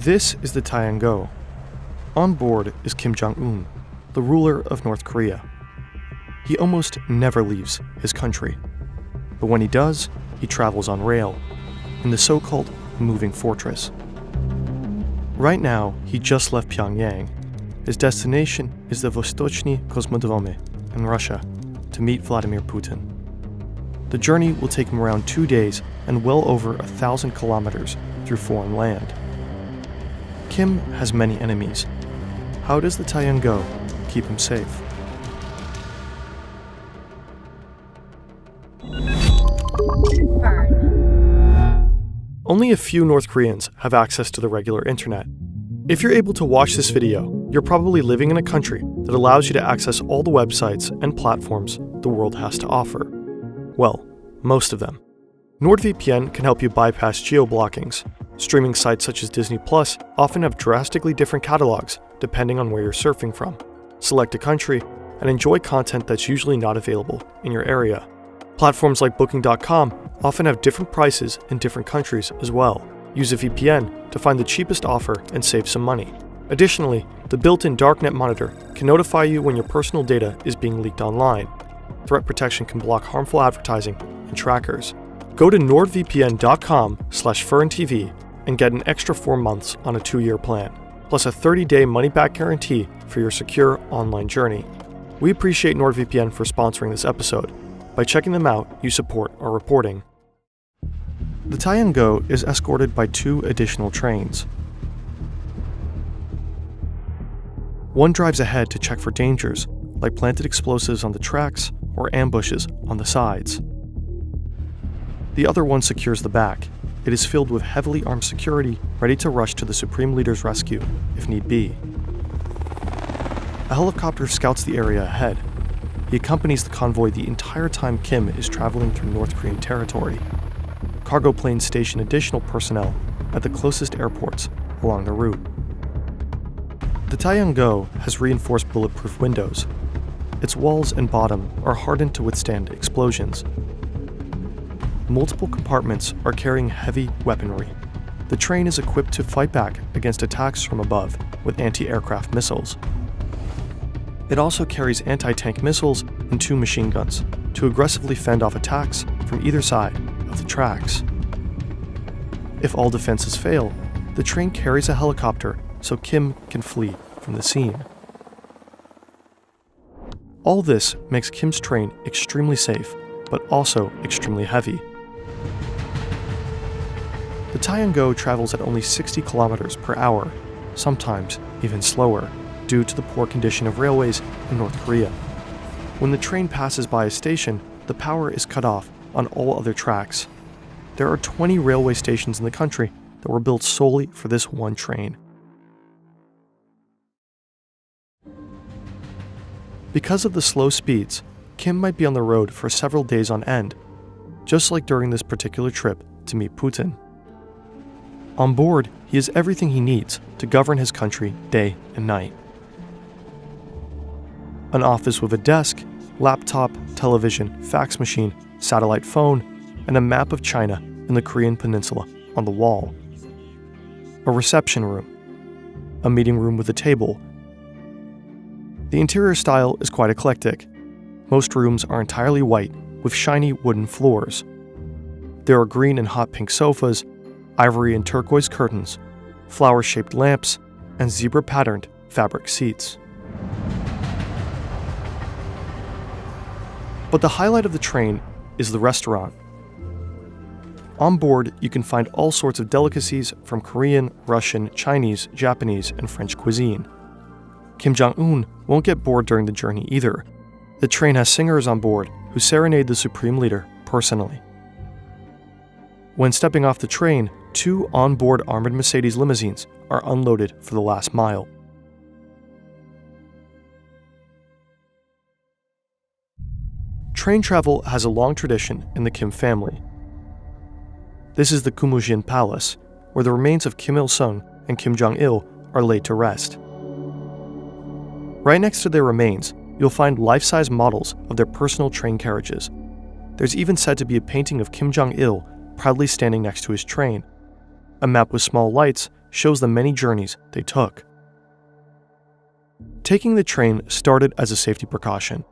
This is the Taeyang-go. On board is Kim Jong Un, the ruler of North Korea. He almost never leaves his country. But when he does, he travels on rail, in the so-called moving fortress. Right now, he just left Pyongyang. His destination is the Vostochny Kosmodrome in Russia to meet Vladimir Putin. The journey will take him around 2 days and well over 1,000 kilometers through foreign land. Kim has many enemies. How does the Taeyang-go keep him safe? Only a few North Koreans have access to the regular internet. If you're able to watch this video, you're probably living in a country that allows you to access all the websites and platforms the world has to offer. Well, most of them. NordVPN can help you bypass geo-blockings. Streaming sites such as Disney Plus often have drastically different catalogs depending on where you're surfing from. Select a country and enjoy content that's usually not available in your area. Platforms like Booking.com often have different prices in different countries as well. Use a VPN to find the cheapest offer and save some money. Additionally, the built-in darknet monitor can notify you when your personal data is being leaked online. Threat protection can block harmful advertising and trackers. Go to nordvpn.com/furntv and get an extra 4 months on a 2-year plan, plus a 30-day money-back guarantee for your secure online journey. We appreciate NordVPN for sponsoring this episode. By checking them out, you support our reporting. The Taeyang-go is escorted by 2 additional trains. One drives ahead to check for dangers, like planted explosives on the tracks or ambushes on the sides. The other one secures the back. It is filled with heavily armed security, ready to rush to the Supreme Leader's rescue, if need be. A helicopter scouts the area ahead. He accompanies the convoy the entire time Kim is traveling through North Korean territory. Cargo planes station additional personnel at the closest airports along the route. The Taeyang-go has reinforced bulletproof windows. Its walls and bottom are hardened to withstand explosions. Multiple compartments are carrying heavy weaponry. The train is equipped to fight back against attacks from above with anti-aircraft missiles. It also carries anti-tank missiles and 2 machine guns to aggressively fend off attacks from either side of the tracks. If all defenses fail, the train carries a helicopter so Kim can flee from the scene. All this makes Kim's train extremely safe, but also extremely heavy. The Taeyang-go travels at only 60 kilometers per hour, sometimes even slower, due to the poor condition of railways in North Korea. When the train passes by a station, the power is cut off on all other tracks. There are 20 railway stations in the country that were built solely for this one train. Because of the slow speeds, Kim might be on the road for several days on end, just like during this particular trip to meet Putin. On board, he has everything he needs to govern his country day and night. An office with a desk, laptop, television, fax machine, satellite phone, and a map of China and the Korean peninsula on the wall. A reception room. A meeting room with a table. The interior style is quite eclectic. Most rooms are entirely white with shiny wooden floors. There are green and hot pink sofas, ivory and turquoise curtains, flower-shaped lamps, and zebra-patterned fabric seats. But the highlight of the train is the restaurant. On board, you can find all sorts of delicacies from Korean, Russian, Chinese, Japanese, and French cuisine. Kim Jong Un won't get bored during the journey either. The train has singers on board who serenade the Supreme Leader personally. When stepping off the train, 2 on-board armored Mercedes limousines are unloaded for the last mile. Train travel has a long tradition in the Kim family. This is the Kumujin Palace, where the remains of Kim Il-sung and Kim Jong-il are laid to rest. Right next to their remains, you'll find life-size models of their personal train carriages. There's even said to be a painting of Kim Jong-il proudly standing next to his train, a map with small lights shows the many journeys they took. Taking the train started as a safety precaution.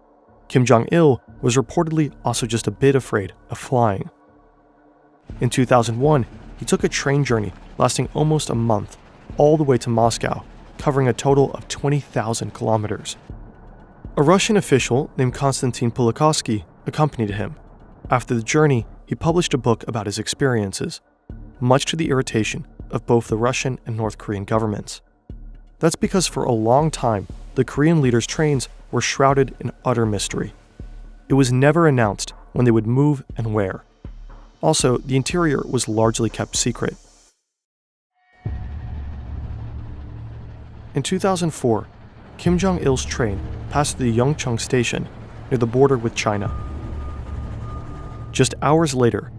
Kim Jong Un was reportedly also just a bit afraid of flying. In 2001, he took a train journey lasting almost a month, all the way to Moscow, covering a total of 20,000 kilometers. A Russian official named Konstantin Polikovsky accompanied him. After the journey, he published a book about his experiences, much to the irritation of both the Russian and North Korean governments. That's because for a long time, the Korean leaders' trains were shrouded in utter mystery. It was never announced when they would move and where. Also, the interior was largely kept secret. In 2004, Kim Jong Il's train passed through the Yeongcheong station near the border with China. Just hours later,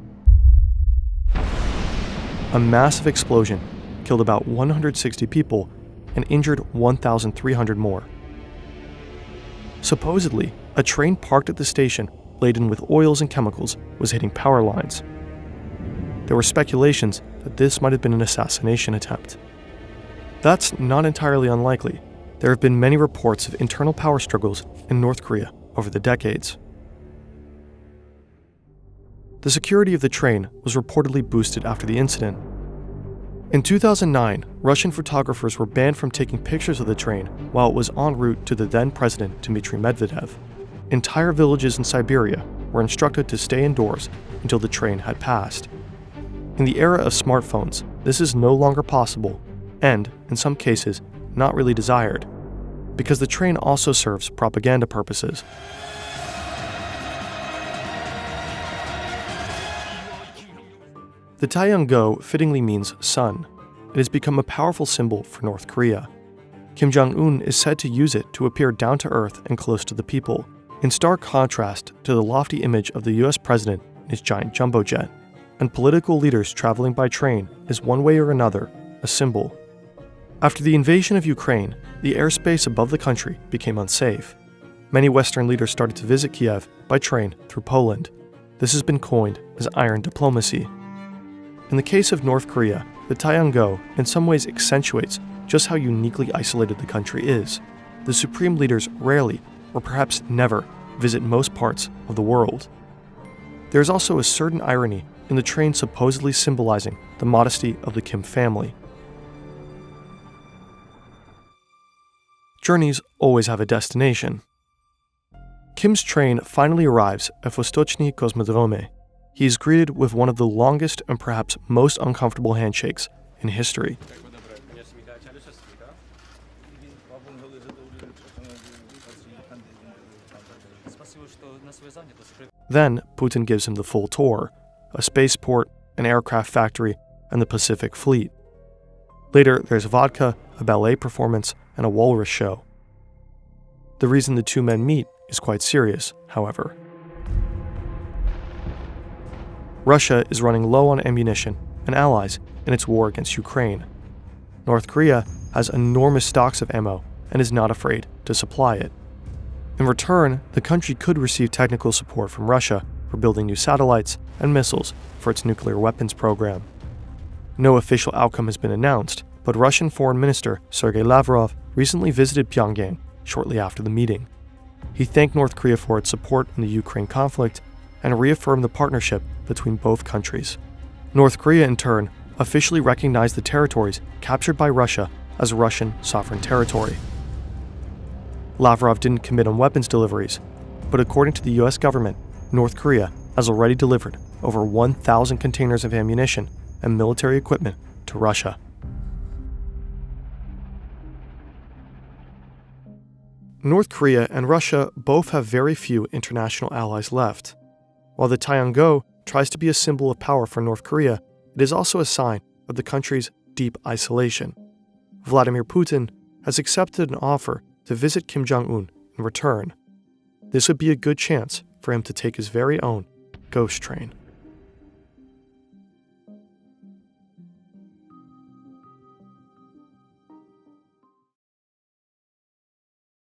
a massive explosion killed about 160 people and injured 1,300 more. Supposedly, a train parked at the station laden with oils and chemicals was hitting power lines. There were speculations that this might have been an assassination attempt. That's not entirely unlikely. There have been many reports of internal power struggles in North Korea over the decades. The security of the train was reportedly boosted after the incident. In 2009, Russian photographers were banned from taking pictures of the train while it was en route to the then president Dmitry Medvedev. Entire villages in Siberia were instructed to stay indoors until the train had passed. In the era of smartphones, this is no longer possible and, in some cases, not really desired, because the train also serves propaganda purposes. The Taeyang-go fittingly means sun. It has become a powerful symbol for North Korea. Kim Jong Un is said to use it to appear down to earth and close to the people, in stark contrast to the lofty image of the US president in his giant jumbo jet. And political leaders traveling by train is one way or another a symbol. After the invasion of Ukraine, the airspace above the country became unsafe. Many Western leaders started to visit Kiev by train through Poland. This has been coined as iron diplomacy. In the case of North Korea, the Taeyang-go in some ways accentuates just how uniquely isolated the country is. The supreme leaders rarely, or perhaps never, visit most parts of the world. There is also a certain irony in the train supposedly symbolizing the modesty of the Kim family. Journeys always have a destination. Kim's train finally arrives at Vostochny Kosmodrome. He is greeted with one of the longest and perhaps most uncomfortable handshakes in history. Then, Putin gives him the full tour, a spaceport, an aircraft factory, and the Pacific Fleet. Later, there's vodka, a ballet performance, and a walrus show. The reason the two men meet is quite serious, however. Russia is running low on ammunition and allies in its war against Ukraine. North Korea has enormous stocks of ammo and is not afraid to supply it. In return, the country could receive technical support from Russia for building new satellites and missiles for its nuclear weapons program. No official outcome has been announced, but Russian Foreign Minister Sergei Lavrov recently visited Pyongyang shortly after the meeting. He thanked North Korea for its support in the Ukraine conflict and reaffirmed the partnership between both countries. North Korea, in turn, officially recognized the territories captured by Russia as Russian sovereign territory. Lavrov didn't commit on weapons deliveries, but according to the US government, North Korea has already delivered over 1,000 containers of ammunition and military equipment to Russia. North Korea and Russia both have very few international allies left. While the Taeyang-go tries to be a symbol of power for North Korea, it is also a sign of the country's deep isolation. Vladimir Putin has accepted an offer to visit Kim Jong Un in return. This would be a good chance for him to take his very own ghost train.